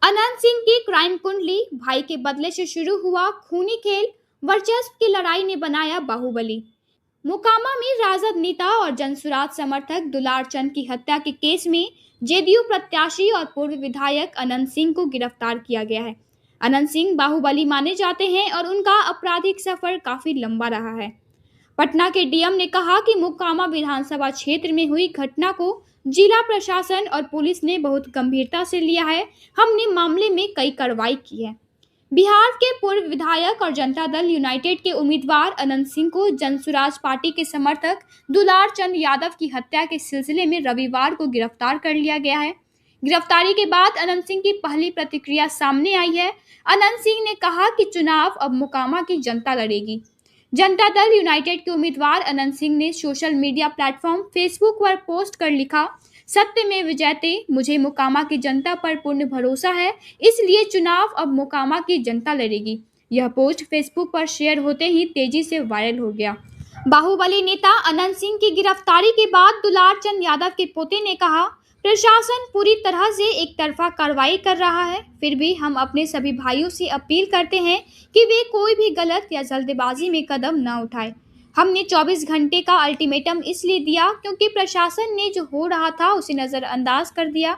अनंत सिंह की क्राइम कुंडली, भाई के बदले से शुरू हुआ खूनी खेल, वर्चस्व की लड़ाई ने बनाया बाहुबली। मोकामा में राजद नेता और जनसुराज समर्थक दुलार चंद की हत्या के केस में जेडीयू प्रत्याशी और पूर्व विधायक अनंत सिंह को गिरफ्तार किया गया है। अनंत सिंह बाहुबली माने जाते हैं और उनका आपराधिक सफर काफी लंबा रहा है। पटना के डीएम ने कहा कि मोकामा विधानसभा क्षेत्र में हुई घटना को जिला प्रशासन और पुलिस ने बहुत गंभीरता से लिया है। हमने मामले में कई कार्रवाई की है। बिहार के पूर्व विधायक और जनता दल यूनाइटेड के उम्मीदवार अनंत सिंह को जनसुराज पार्टी के समर्थक दुलार चंद यादव की हत्या के सिलसिले में रविवार को गिरफ्तार कर लिया गया है। गिरफ्तारी के बाद अनंत सिंह की पहली प्रतिक्रिया सामने आई है। अनंत सिंह ने कहा कि चुनाव अब मोकामा की जनता लड़ेगी। जनता दल यूनाइटेड के उम्मीदवार अनंत सिंह ने सोशल मीडिया प्लेटफॉर्म फेसबुक पर पोस्ट कर लिखा, सत्य में विजयते, मुझे मोकामा की जनता पर पूर्ण भरोसा है, इसलिए चुनाव अब मोकामा की जनता लड़ेगी। यह पोस्ट फेसबुक पर शेयर होते ही तेजी से वायरल हो गया। बाहुबली नेता अनंत सिंह की गिरफ्तारी के बाद दुलार चंद यादव के पोते ने कहा, प्रशासन पूरी तरह से एक तरफा कार्रवाई कर रहा है, फिर भी हम अपने सभी भाइयों से अपील करते हैं कि वे कोई भी गलत या जल्दबाजी में कदम न उठाएं। हमने 24 घंटे का अल्टीमेटम इसलिए दिया क्योंकि प्रशासन ने जो हो रहा था उसे नजरअंदाज कर दिया।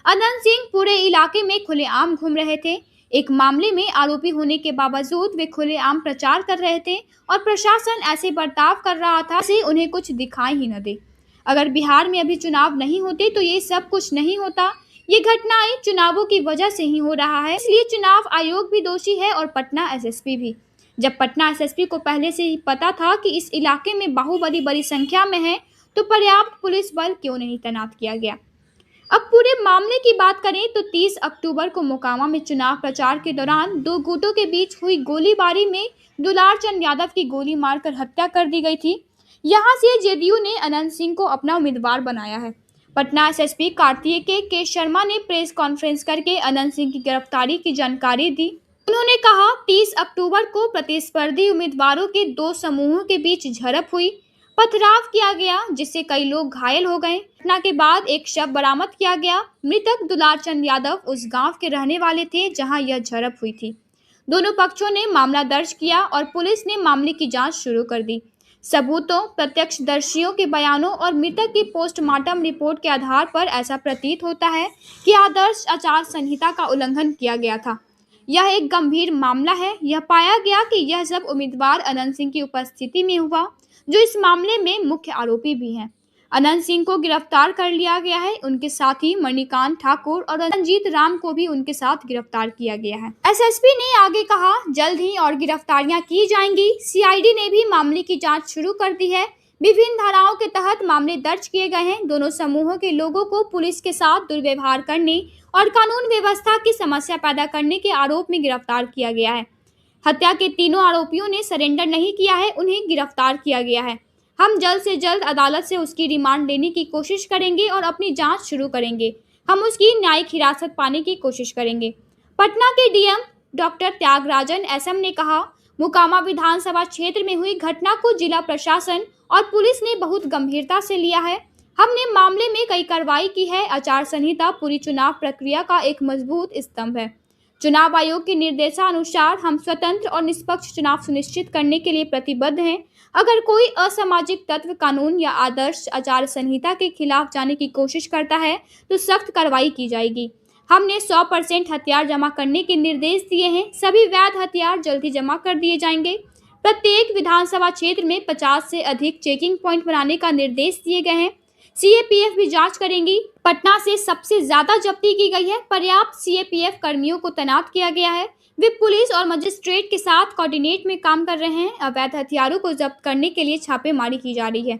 अनंत सिंह पूरे इलाके में खुलेआम घूम रहे थे। एक मामले में आरोपी होने के बावजूद वे खुलेआम प्रचार कर रहे थे और प्रशासन ऐसे बर्ताव कर रहा था जैसे उन्हें कुछ दिखाई ही न दे। अगर बिहार में अभी चुनाव नहीं होते तो ये सब कुछ नहीं होता। ये घटनाएं चुनावों की वजह से ही हो रहा है, इसलिए चुनाव आयोग भी दोषी है और पटना एसएसपी भी। जब पटना एसएसपी को पहले से ही पता था कि इस इलाके में बाहुबली बड़ी संख्या में है, तो पर्याप्त पुलिस बल क्यों नहीं तैनात किया गया। अब पूरे मामले की बात करें तो 30 अक्टूबर को मोकामा में चुनाव प्रचार के दौरान दो गुटों के बीच हुई गोलीबारी में दुलार चंद यादव की गोली मारकर हत्या कर दी गई थी। यहां से जेडीयू ने अनंत सिंह को अपना उम्मीदवार बनाया है। पटना एसएसपी कार्तिकेय के शर्मा ने प्रेस कॉन्फ्रेंस करके अनंत सिंह की गिरफ्तारी की जानकारी दी। उन्होंने कहा, 30 अक्टूबर को प्रतिस्पर्धी उम्मीदवारों के दो समूहों के बीच झड़प हुई, पथराव किया गया जिससे कई लोग घायल हो गए। घटना के बाद एक शव बरामद किया गया। मृतक दुलार चंद यादव उस गांव के रहने वाले थे जहां यह झड़प हुई थी। दोनों पक्षों ने मामला दर्ज किया और पुलिस ने मामले की जांच शुरू कर दी। सबूतों, प्रत्यक्षदर्शियों के बयानों और मृतक की पोस्टमार्टम रिपोर्ट के आधार पर ऐसा प्रतीत होता है कि आदर्श आचार संहिता का उल्लंघन किया गया था। यह एक गंभीर मामला है। यह पाया गया कि यह सब उम्मीदवार अनंत सिंह की उपस्थिति में हुआ, जो इस मामले में मुख्य आरोपी भी हैं। अनंत सिंह को गिरफ्तार कर लिया गया है। उनके साथी मणिकांत ठाकुर और रंजीत राम को भी उनके साथ गिरफ्तार किया गया है। एसएसपी ने आगे कहा, जल्द ही और गिरफ्तारियां की जाएंगी। सीआईडी ने भी मामले की जांच शुरू कर दी है। विभिन्न धाराओं के तहत मामले दर्ज किए गए हैं। दोनों समूहों के लोगों को पुलिस के साथ दुर्व्यवहार करने और कानून व्यवस्था की समस्या पैदा करने के आरोप में गिरफ्तार किया गया है। हत्या के तीनों आरोपियों ने सरेंडर नहीं किया है, उन्हें गिरफ्तार किया गया है। हम जल्द से जल्द अदालत से उसकी रिमांड लेने की कोशिश करेंगे और अपनी जांच शुरू करेंगे। हम उसकी न्यायिक हिरासत पाने की कोशिश करेंगे। पटना के डीएम डॉक्टर त्यागराजन एसएम ने कहा, मोकामा विधानसभा क्षेत्र में हुई घटना को जिला प्रशासन और पुलिस ने बहुत गंभीरता से लिया है। हमने मामले में कई कार्रवाई की है। आचार संहिता पूरी चुनाव प्रक्रिया का एक मजबूत स्तंभ है। चुनाव आयोग के निर्देशानुसार हम स्वतंत्र और निष्पक्ष चुनाव सुनिश्चित करने के लिए प्रतिबद्ध हैं। अगर कोई असामाजिक तत्व कानून या आदर्श आचार संहिता के खिलाफ जाने की कोशिश करता है तो सख्त कार्रवाई की जाएगी। हमने 100% हथियार जमा करने के निर्देश दिए हैं। सभी वैध हथियार जल्द ही जमा कर दिए जाएंगे। प्रत्येक विधानसभा क्षेत्र में 50 से अधिक चेकिंग पॉइंट बनाने का निर्देश दिए गए हैं। सीएपीएफ भी जांच करेंगी। पटना से सबसे ज्यादा जब्ती की गई है। पर्याप्त सीएपीएफ कर्मियों को तैनात किया गया है। वे पुलिस और मजिस्ट्रेट के साथ कोऑर्डिनेट में काम कर रहे हैं। अवैध हथियारों को जब्त करने के लिए छापेमारी की जा रही है।